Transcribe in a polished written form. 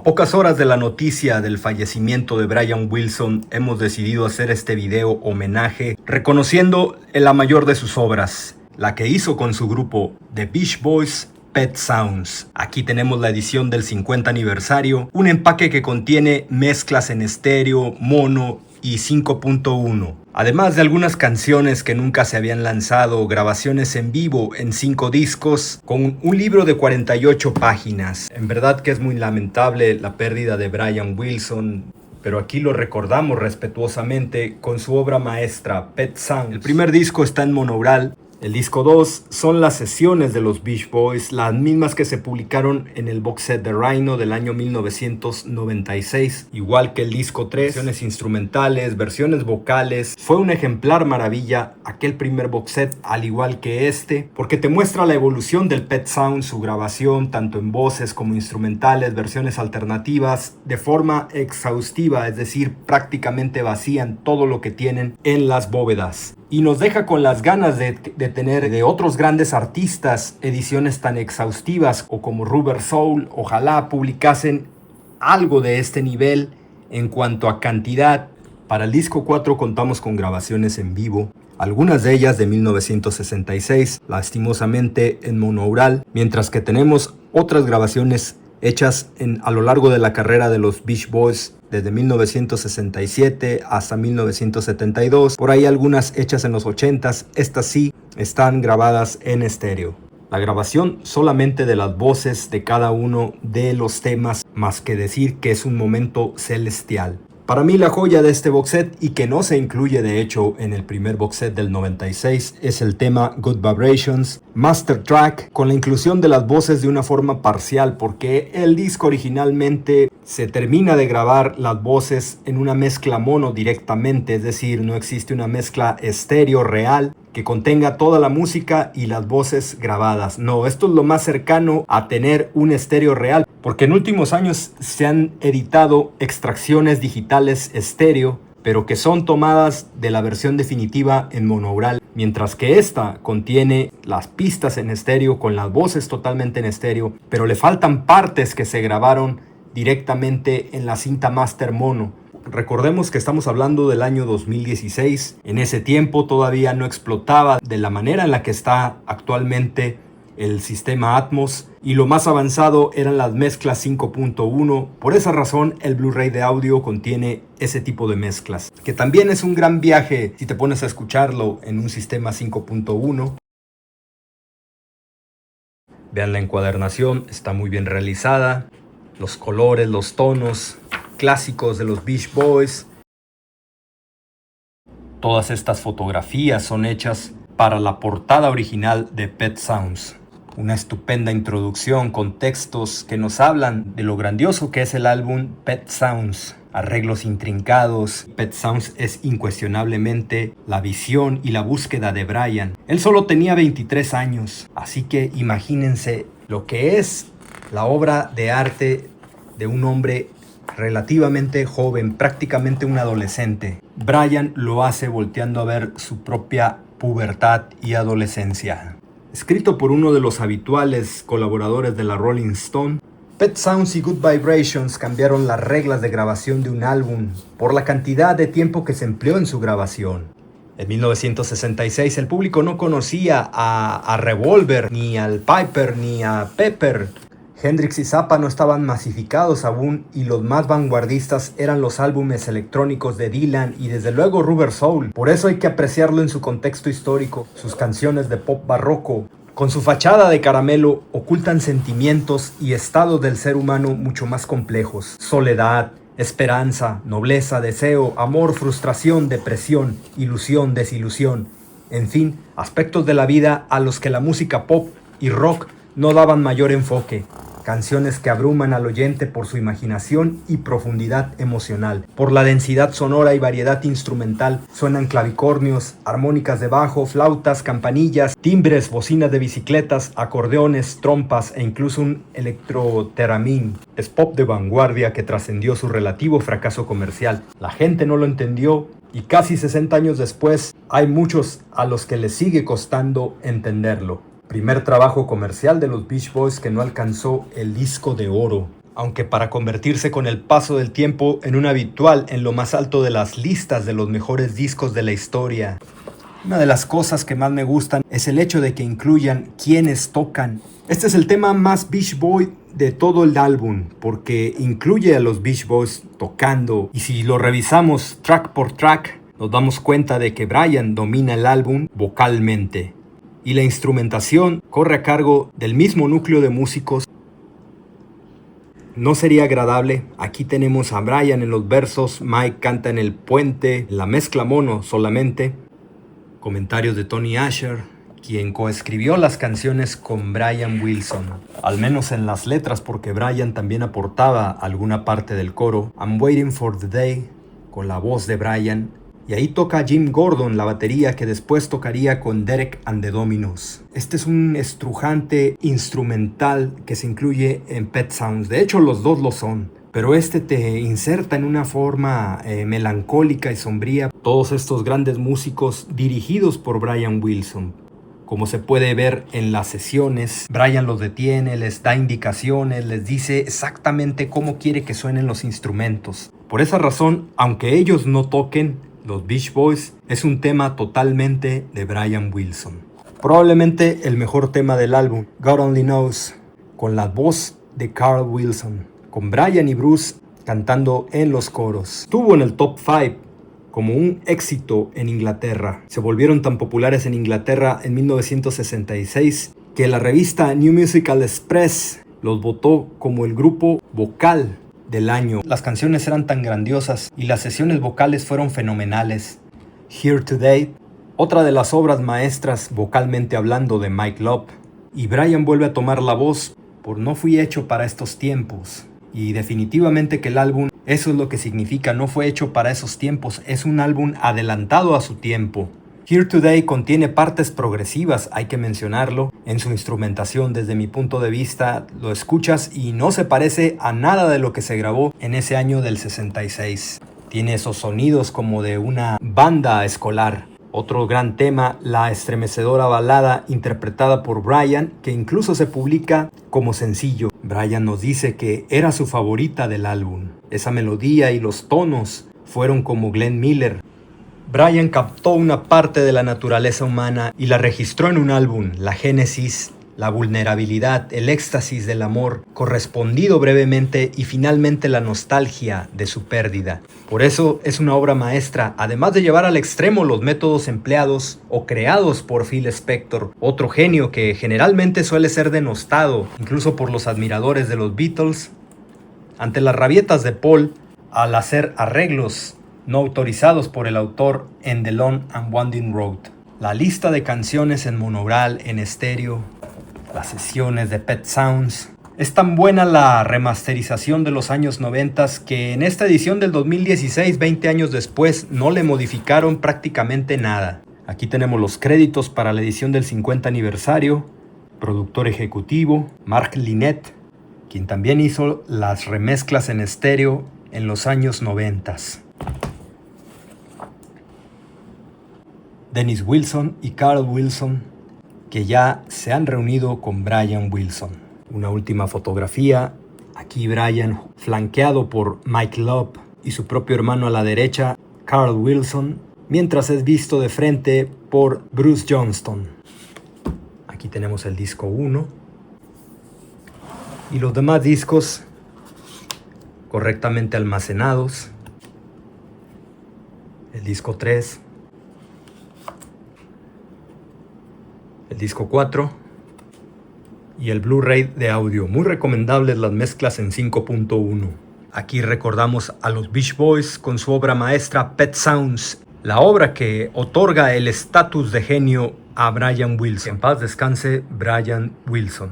A pocas horas de la noticia del fallecimiento de Brian Wilson, hemos decidido hacer este video homenaje reconociendo la mayor de sus obras, la que hizo con su grupo The Beach Boys, Pet Sounds. Aquí tenemos la edición del 50 aniversario, un empaque que contiene mezclas en estéreo, mono y 5.1. Además de algunas canciones que nunca se habían lanzado, grabaciones en vivo en 5 discos, con un libro de 48 páginas. En verdad que es muy lamentable la pérdida de Brian Wilson, pero aquí lo recordamos respetuosamente con su obra maestra, Pet Sounds. El primer disco está en monaural. El disco 2 son las sesiones de los Beach Boys, las mismas que se publicaron en el box set de Rhino del año 1996. Igual que el disco 3, versiones instrumentales, versiones vocales. Fue un ejemplar maravilla aquel primer box set, al igual que este, porque te muestra la evolución del Pet Sound, su grabación, tanto en voces como instrumentales, versiones alternativas, de forma exhaustiva, es decir, prácticamente vacían todo lo que tienen en las bóvedas. Y nos deja con las ganas de tener de otros grandes artistas ediciones tan exhaustivas, o como Rubber Soul. Ojalá publicasen algo de este nivel en cuanto a cantidad. Para el disco 4 contamos con grabaciones en vivo, algunas de ellas de 1966, lastimosamente en monaural, mientras que tenemos otras grabaciones hechas a lo largo de la carrera de los Beach Boys, desde 1967 hasta 1972, por ahí algunas hechas en los 80s, estas sí están grabadas en estéreo. La grabación solamente de las voces de cada uno de los temas, más que decir que es un momento celestial. Para mí la joya de este box set, y que no se incluye de hecho en el primer box set del 96, es el tema Good Vibrations, Master Track, con la inclusión de las voces de una forma parcial, porque el disco originalmente se termina de grabar las voces en una mezcla mono directamente, es decir, no existe una mezcla estéreo real que contenga toda la música y las voces grabadas. No, esto es lo más cercano a tener un estéreo real, porque en últimos años se han editado extracciones digitales estéreo, pero que son tomadas de la versión definitiva en monaural, mientras que esta contiene las pistas en estéreo con las voces totalmente en estéreo, pero le faltan partes que se grabaron directamente en la cinta master mono. Recordemos que estamos hablando del año 2016. En ese tiempo todavía no explotaba de la manera en la que está actualmente el sistema Atmos, y lo más avanzado eran las mezclas 5.1. Por esa razón el Blu-ray de audio contiene ese tipo de mezclas, que también es un gran viaje si te pones a escucharlo en un sistema 5.1. Vean la encuadernación, está muy bien realizada. Los colores, los tonos clásicos de los Beach Boys. Todas estas fotografías son hechas para la portada original de Pet Sounds. Una estupenda introducción con textos que nos hablan de lo grandioso que es el álbum Pet Sounds. Arreglos intrincados. Pet Sounds es incuestionablemente la visión y la búsqueda de Brian. Él solo tenía 23 años, así que imagínense lo que es la obra de arte de un hombre relativamente joven, prácticamente un adolescente. Brian lo hace volteando a ver su propia pubertad y adolescencia. Escrito por uno de los habituales colaboradores de la Rolling Stone, Pet Sounds y Good Vibrations cambiaron las reglas de grabación de un álbum por la cantidad de tiempo que se empleó en su grabación. En 1966 el público no conocía a Revolver, ni al Piper, ni a Pepper. Hendrix y Zappa no estaban masificados aún, y los más vanguardistas eran los álbumes electrónicos de Dylan y desde luego Rubber Soul. Por eso hay que apreciarlo en su contexto histórico. Sus canciones de pop barroco, con su fachada de caramelo, ocultan sentimientos y estados del ser humano mucho más complejos. Soledad, esperanza, nobleza, deseo, amor, frustración, depresión, ilusión, desilusión. En fin, aspectos de la vida a los que la música pop y rock no daban mayor enfoque. Canciones que abruman al oyente por su imaginación y profundidad emocional. Por la densidad sonora y variedad instrumental, suenan clavicornios, armónicas de bajo, flautas, campanillas, timbres, bocinas de bicicletas, acordeones, trompas e incluso un electroteramín. Es pop de vanguardia que trascendió su relativo fracaso comercial. La gente no lo entendió y casi 60 años después hay muchos a los que les sigue costando entenderlo. Primer trabajo comercial de los Beach Boys que no alcanzó el disco de oro. aunque para convertirse con el paso del tiempo en un habitual en lo más alto de las listas de los mejores discos de la historia. Una de las cosas que más me gustan es el hecho de que incluyan quienes tocan. Este es el tema más Beach Boy de todo el álbum, porque incluye a los Beach Boys tocando, y si lo revisamos track por track, nos damos cuenta de que Brian domina el álbum vocalmente, y la instrumentación corre a cargo del mismo núcleo de músicos. No sería agradable. Aquí tenemos a Brian en los versos, Mike canta en el puente, la mezcla mono solamente. Comentarios de Tony Asher, quien coescribió las canciones con Brian Wilson, al menos en las letras, porque Brian también aportaba alguna parte del coro. I'm Waiting for the Day, con la voz de Brian, y ahí toca Jim Gordon la batería, que después tocaría con Derek and the Dominos. Este es un estrujante instrumental que se incluye en Pet Sounds. De hecho, los dos lo son, pero este te inserta en una forma melancólica y sombría todos estos grandes músicos dirigidos por Brian Wilson. Como se puede ver en las sesiones, Brian los detiene, les da indicaciones, les dice exactamente cómo quiere que suenen los instrumentos. Por esa razón, aunque ellos no toquen, los Beach Boys es un tema totalmente de Brian Wilson. Probablemente el mejor tema del álbum, God Only Knows, con la voz de Carl Wilson, con Brian y Bruce cantando en los coros. Estuvo en el top 5 como un éxito en Inglaterra. Se volvieron tan populares en Inglaterra en 1966 que la revista New Musical Express los votó como el grupo vocal del año. Las canciones eran tan grandiosas y las sesiones vocales fueron fenomenales. Here Today, otra de las obras maestras vocalmente hablando de Mike Love, y Brian vuelve a tomar la voz por No fui hecho para estos tiempos. Y definitivamente que el álbum, eso es lo que significa, no fue hecho para esos tiempos, es un álbum adelantado a su tiempo. Here Today contiene partes progresivas, hay que mencionarlo, en su instrumentación. Desde mi punto de vista, lo escuchas y no se parece a nada de lo que se grabó en ese año del 66. Tiene esos sonidos como de una banda escolar. Otro gran tema, la estremecedora balada interpretada por Brian, que incluso se publica como sencillo. Brian nos dice que era su favorita del álbum. Esa melodía y los tonos fueron como Glenn Miller. Brian captó una parte de la naturaleza humana y la registró en un álbum, la génesis, la vulnerabilidad, el éxtasis del amor, correspondido brevemente, y finalmente la nostalgia de su pérdida. Por eso es una obra maestra, además de llevar al extremo los métodos empleados o creados por Phil Spector, otro genio que generalmente suele ser denostado, incluso por los admiradores de los Beatles, ante las rabietas de Paul al hacer arreglos no autorizados por el autor en The Long and Winding Road. La lista de canciones en monaural, en estéreo, las sesiones de Pet Sounds. Es tan buena la remasterización de los años 90 que en esta edición del 2016, 20 años después, no le modificaron prácticamente nada. Aquí tenemos los créditos para la edición del 50 aniversario. Productor ejecutivo, Mark Linett, quien también hizo las remezclas en estéreo en los años 90. Dennis Wilson y Carl Wilson, que ya se han reunido con Brian Wilson. Una última fotografía, aquí Brian flanqueado por Mike Love y su propio hermano a la derecha, Carl Wilson, mientras es visto de frente por Bruce Johnston. Aquí tenemos el disco 1 y los demás discos correctamente almacenados. El disco 3, el disco 4 y el Blu-ray de audio. Muy recomendables las mezclas en 5.1. Aquí recordamos a los Beach Boys con su obra maestra Pet Sounds, la obra que otorga el estatus de genio a Brian Wilson. En paz descanse Brian Wilson.